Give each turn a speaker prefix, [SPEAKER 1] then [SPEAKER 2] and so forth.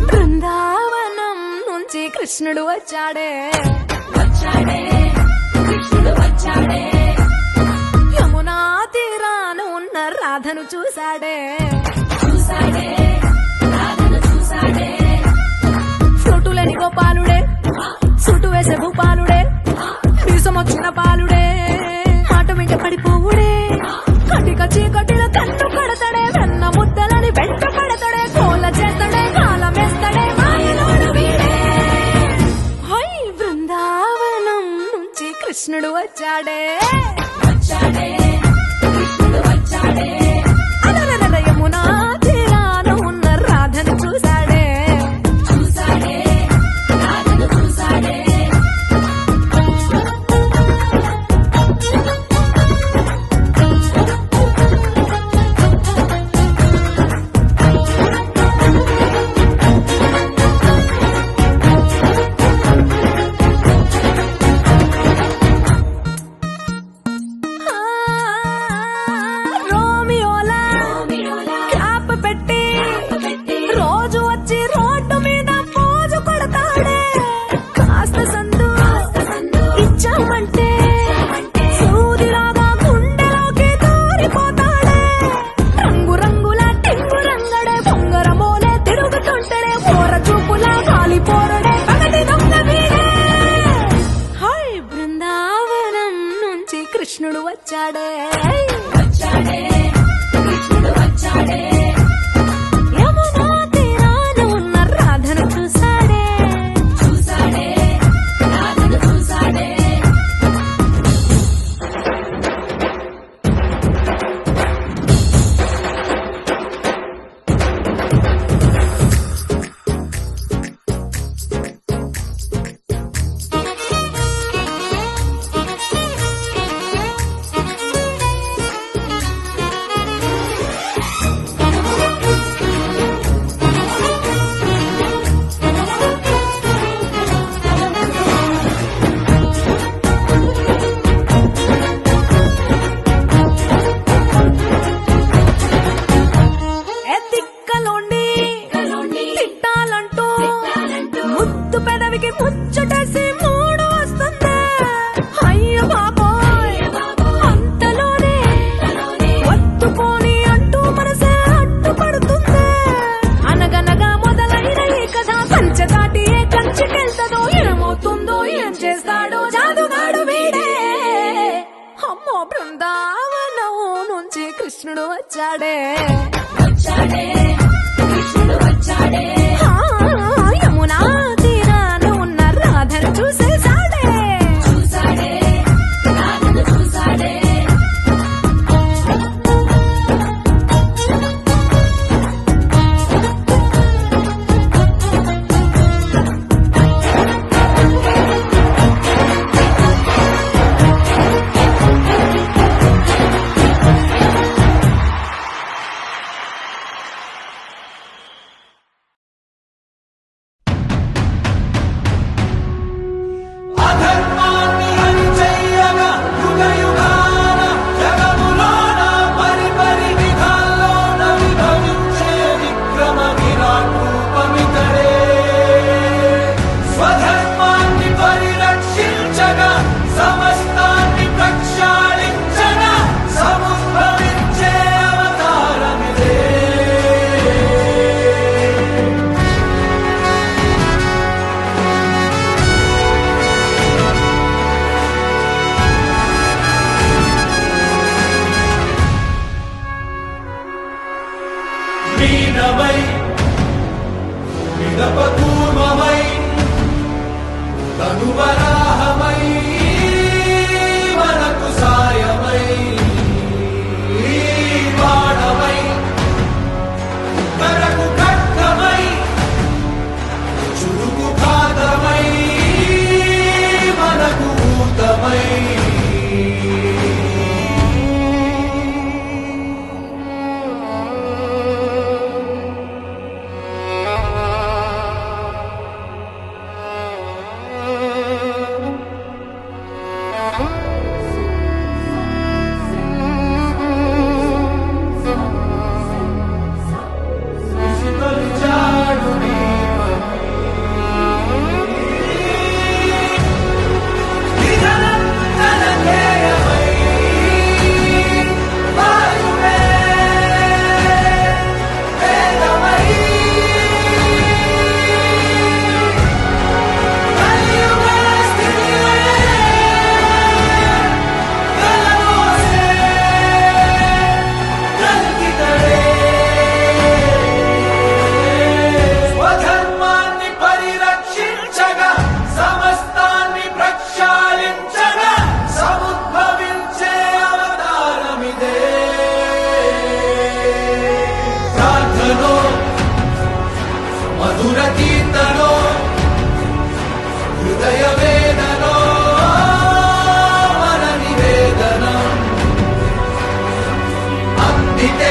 [SPEAKER 1] బృందావనం నుంచి కృష్ణుడు వచ్చాడే
[SPEAKER 2] కృష్ణుడు వచ్చాడే
[SPEAKER 1] యమునా తీరాన ఉన్న రాధను చూశాడే
[SPEAKER 2] రాధను చూసాడే
[SPEAKER 1] ఫ్రూటులని గోపాలుడే సుటు వేసే భూపాలుడే వీసమొచ్చిన పాలుడే మాట వెంట పడిపోవుడే కటిక చీకటిలో కన్ను కడతాడే వెన్న ముద్దలని వెంట పడతాడే కోల చేస్తాడే కాలం వేస్తాడే మాయలోడు వీడే హై బృందావనం నుంచి కృష్ణుడు వచ్చాడే
[SPEAKER 2] కృష్ణుడు వచ్చాడే
[SPEAKER 1] అలరల యమునా తీరాన ఉన్న రాధను చూశాడే
[SPEAKER 2] రాధను చూసాడే
[SPEAKER 1] ఆ, రోమియోలా క్యాప్ పెట్టి రోజు వచ్చి రోడ్డు మీద పోజు కొడతాడే కాస్త సందు ఇచ్చామంటే సూదిలాగా గుండెలోకి దూరిపోతాడే రంగు రంగుల టింగు రంగడే బొంగరమోలే తిరుగుతుంటడే మోర చూపులా కాలిపోరడే పగటి దొంగ వీడే హై బృందావనం నుంచి కృష్ణుడు వచ్చాడే
[SPEAKER 2] కృష్ణుడు వచ్చాడే
[SPEAKER 1] యమునా తీరాన ఉన్న రాధను చూశాడే
[SPEAKER 2] రాధను చూసాడే
[SPEAKER 3] మధుర కీర్తనో హృదయ వేదనో మన నివేదనం అందితే